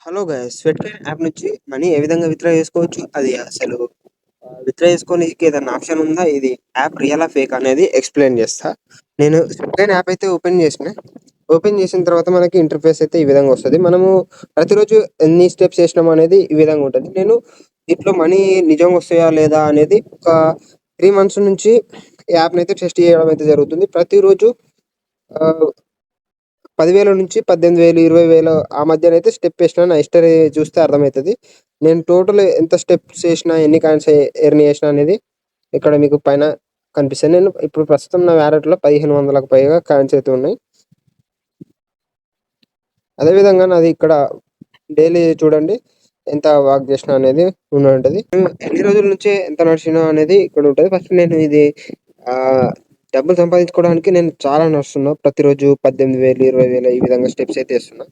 Hello guys స్వెట్‌కాయిన్ app నుంచి money ఏ విధంగా withdraw చేసుకోవచ్చు? అది అసలు విత్‌డ్రా చేసుకోనీకి ఏదన్నా ఆప్షన్ ఉందా? ఇది యాప్ రియలా? ఫేకా? అనేది ఎక్స్‌ప్లెయిన్ చేస్తా. నేను స్వెట్‌కాయిన్ యాప్ అయితే ఓపెన్ చేసినా. ఓపెన్ చేసిన తర్వాత మనకి ఇంటర్‌ఫేస్ అయితే ఈ విధంగా వస్తది. మనము ప్రతిరోజు ఎన్ని స్టెప్స్ ఏసినాం అనేది ఈ విధంగా ఉంటది. నేను దీంట్లో మనీ నిజంగా వస్తాయా? లేదా? అనేది ఒక 3 మంత్స్ నుంచి యాప్‌నైతే టెస్ట్ చేయడం అయితే జరుగుతుంది. ప్రతిరోజు ఆహ్ 10,000-18,000, 20,000 ఆ మధ్యనైతే స్టెప్పేసినా. నా హిస్టరీ చూస్తే అర్థమైతది. నేను టోటల్ ఎంత స్టెప్స్ ఏసినా, ఎన్ని కాయిన్స్ ఎర్న్ చేసినా అనేది ఇక్కడ మీకు పైన కనిపిస్తది. నేను ఇప్పుడు ప్రస్తుతం నా వాలెట్‌లో 1,500లకు పైగా కాయిన్స్ అయితే ఉన్నాయి. అదే విధంగా నాది ఇక్కడ డైలీ చూడండి ఎంత వాక్ చేసినా అనేది ఉంటది. ఎన్ని రోజుల నుంచి ఎంత నడిచినా అనేది ఇక్కడ ఉంటది. ఫస్ట్ నేను ఇది ఆహ్, డబ్బులు సంపాదించుకోవడానికి నేను చాలా నడుస్తున్నా. ప్రతిరోజు 18,000, 20,000 ఈ విధంగా స్టెప్స్ అయితే ఏస్తున్నా.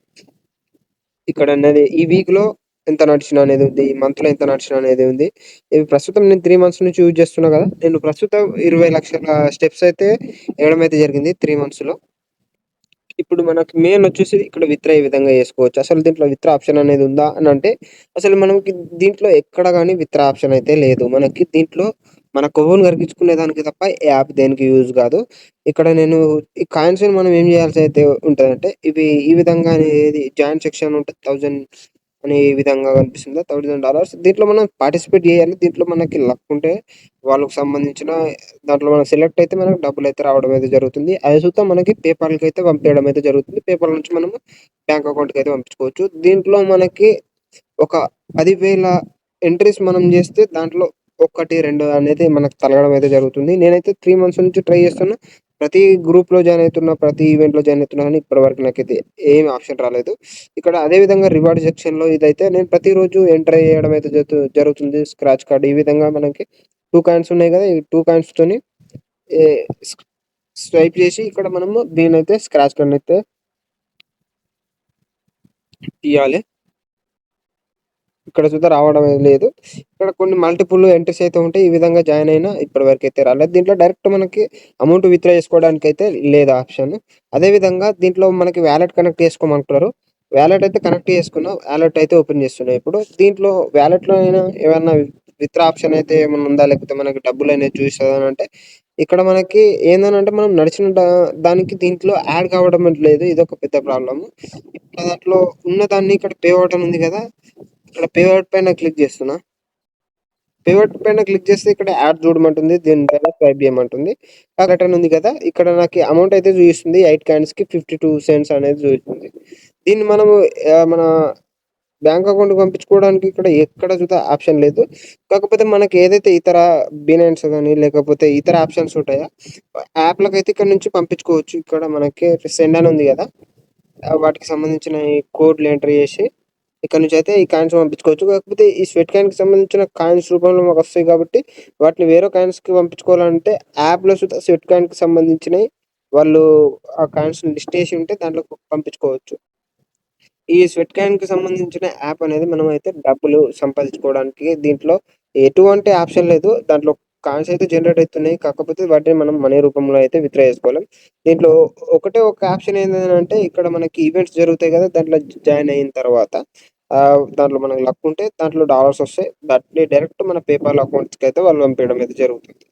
ఇక్కడన్నది ఈ వీక్‌లో ఎంత నడిచినా అనేది ఉంది. ఈ మంత్‌లో ఎంత నడిచినా అనేది ఉంది. ఇవి ప్రస్తుతం నేను 3 మంత్స్ నుంచి యూజ్ చేస్తున్నా గదా! నేను ప్రస్తుతం 20,00,000 స్టెప్స్ అయితే ఎయడం అయితే జరిగింది 3 మంత్స్‌లో. ఇప్పుడు మనకి మెయిన్ వచ్చేసి ఇక్కడ విత్‌డ్రా ఏ విధంగా చేసుకోవచ్చు. అసలు దీంట్లో విత్‌డ్రా ఆప్షన్ అనేది ఉందా అనంటే, అసలు మనకి దీంట్లో ఎక్కడ గాని విత్‌డ్రా ఆప్షన్ అయితే లేదు. మనకి దీంట్లో మన కొవ్వుని కరిగించుకునే దానికి తప్ప ఈ యాప్ దేనికి యూజ్ గాదు. ఇక్కడ నేను ఈ కాయిన్స్‌ని మనం ఏం చేయాల్సి అయితే ఉంటదంటే, ఇవి ఈ విధంగా అనేది జాయిన్ సెక్షన్ ఉంటది. 1000 అనే విధంగా కనిపిస్తుందా? $1000 దీంట్లో మనం పార్టిసిపేట్ చేయాలి. దీంట్లో మనకి లక్ ఉంటే వాళ్ళకి సంబంధించిన దాంట్లో మనం సెలెక్ట్ అయితే మనకు డబ్బులైతే రావడం అయితే జరుగుతుంది. అది సుత మనకి పేపాల్‌కైతే పంపేయడం అయితే జరుగుతుంది. పేపాల్ నుంచి మనము బ్యాంక్ అకౌంట్‌కైతే పంపించుకోవచ్చు. దీంట్లో మనకి ఒక 10,000 ఎంట్రీస్ మనం జేస్తే దాంట్లో 1, 2 అనేది మనకు తగలడం అయితే జరుగుతుంది. నేనైతే 3 మంత్స్ నుంచి ట్రై చేస్తున్నా. ప్రతి గ్రూప్‌లో జాయిన్ అయితున్నా, ప్రతి ఈవెంట్‌లో జాయిన్ అయితున్నా గానీ ఇప్పటి వరకు నాకైతే ఏమి ఆప్షన్ రాలేదు. ఇక్కడ అదే విధంగా రివార్డ్ సెక్షన్‌లో ఇదైతే నేను ప్రతిరోజు ఎంటర్ చేయడం అయితే జరుగుతుంది. స్క్రాచ్ కార్డ్ ఈ విధంగా మనకి 2 కాయిన్స్ ఉన్నాయి గదా! ఈ 2 కాయిన్స్‌తోని ఏ స్ స్వైప్ చేసి ఇక్కడ మనము దీన్నైతే స్క్రాచ్ కార్డ్‌నైతే తీయాలి. ఇక్కడ సుత రావడం లేదు. ఇక్కడ కొన్ని మల్టిపుల్ ఎంట్రీస్ అయితే ఉంటాయి. ఈ విధంగా జాయిన్ అయినా ఇప్పటి వరకైతే రాలేదు. దీంట్లో డైరెక్ట్ మనకి అమౌంట్ విత్‌డ్రా చేసుకోవడానికైతే లేదు ఆప్షన్. అదే విధంగా దీంట్లో మనకి వాలెట్ కనెక్ట్ చేసుకోమంటున్నారు. వాలెట్ అయితే కనెక్ట్ చేసుకున్నా. వాలెట్ అయితే ఓపెన్ చేస్తున్నా ఇప్పుడు. దీంట్లో వాలెట్‌లో అయినా ఏమన్నా విత్‌డ్రా ఆప్షన్ అయితే ఏమన్నా ఉందా? లేకపోతే మనకి డబ్బులనేవి చూపిస్తదా అనంటే, ఇక్కడ మనకి ఏందనంటే మనం నడిచిన దానికి దీంట్లో యాడ్ కావడం లేదు. ఇదొక పెద్ద ప్రాబ్లమ్. ఇప్పుడు దాంట్లో ఉన్నదాన్ని ఇక్కడ పే బటన్ ఉంది గదా! ఇక్కడ పే ఔట్ పైన క్లిక్ చేస్తున్నా. పే ఔట్ పైన క్లిక్ చేస్తే ఇక్కడ యాడ్ చూడమంటుంది. దీని పైన స్వైప్ చేయమంటుంది. బటన్ ఉంది కదా! ఇక్కడ నాకు అమౌంట్ అయితే చూపిస్తుంది. 8 కాయిన్స్‌కి 52 సెంట్స్ అనేది చూపిస్తుంది. దీన్ని మనము మన బ్యాంక్ అకౌంట్‌కి పంపించుకోవడానికి ఇక్కడ ఎక్కడ చూత ఆప్షన్ లేదు. కాకపోతే మనకి ఏదైతే ఇతర బినాన్స్ గాని, లేకపోతే ఇతర ఆప్షన్స్ ఉంటాయో, యాప్‌లకైతే ఇక్కడ నుంచి పంపించుకోవచ్చు. ఇక్కడ మనకి సెండ్ అని ఉంది కదా! వాటికి సంబంధించిన ఈ కోడ్‌లు ఎంటర్ చేసి ఇక్కడ నుంచయితే ఈ కాయిన్స్ పంపించుకోవచ్చు. కాకపోతే ఈ స్వెట్ కాయిన్‌కి సంబంధించిన కాయిన్స్ రూపంలో మాకొస్తాయి కాబట్టి, వాటిని వేరే కాయిన్స్‌కి పంపించుకోవాలంటే యాప్‌లో సుత స్వెట్ కాయిన్‌కి సంబంధించినయి వాళ్ళు ఆ కాయిన్స్‌ని లిస్ట్ చేసి ఉంటే దాంట్లో పంపించుకోవచ్చు. ఈ స్వెట్ కాయిన్‌కి సంబంధించిన యాప్ అనేది మనమైతే డబ్బులు సంపాదించుకోవడానికి దీంట్లో ఎటువంటి ఆప్షన్ లేదు. దాంట్లో కాయిన్స్ అయితే జనరేట్ అయితున్నాయి. కాకపోతే వాటిని మనం మనీ రూపంలో అయితే విత్‌డ్రా చేసుకోలేం. దీంట్లో ఒకటే ఒక ఆప్షన్ ఏందనంటే ఇక్కడ మనకి ఈవెంట్స్ జరుగుతాయి గదా! దాంట్లో జాయిన్ అయిన తర్వాత దాంట్లో మనకు లక్ ఉంటే దాంట్లో డాలర్స్ వస్తాయి. డైరెక్ట్ మన పేపాల్ అకౌంట్స్‌కైతే వాళ్ళు పంపియడం అయితే జరుగుతుంది.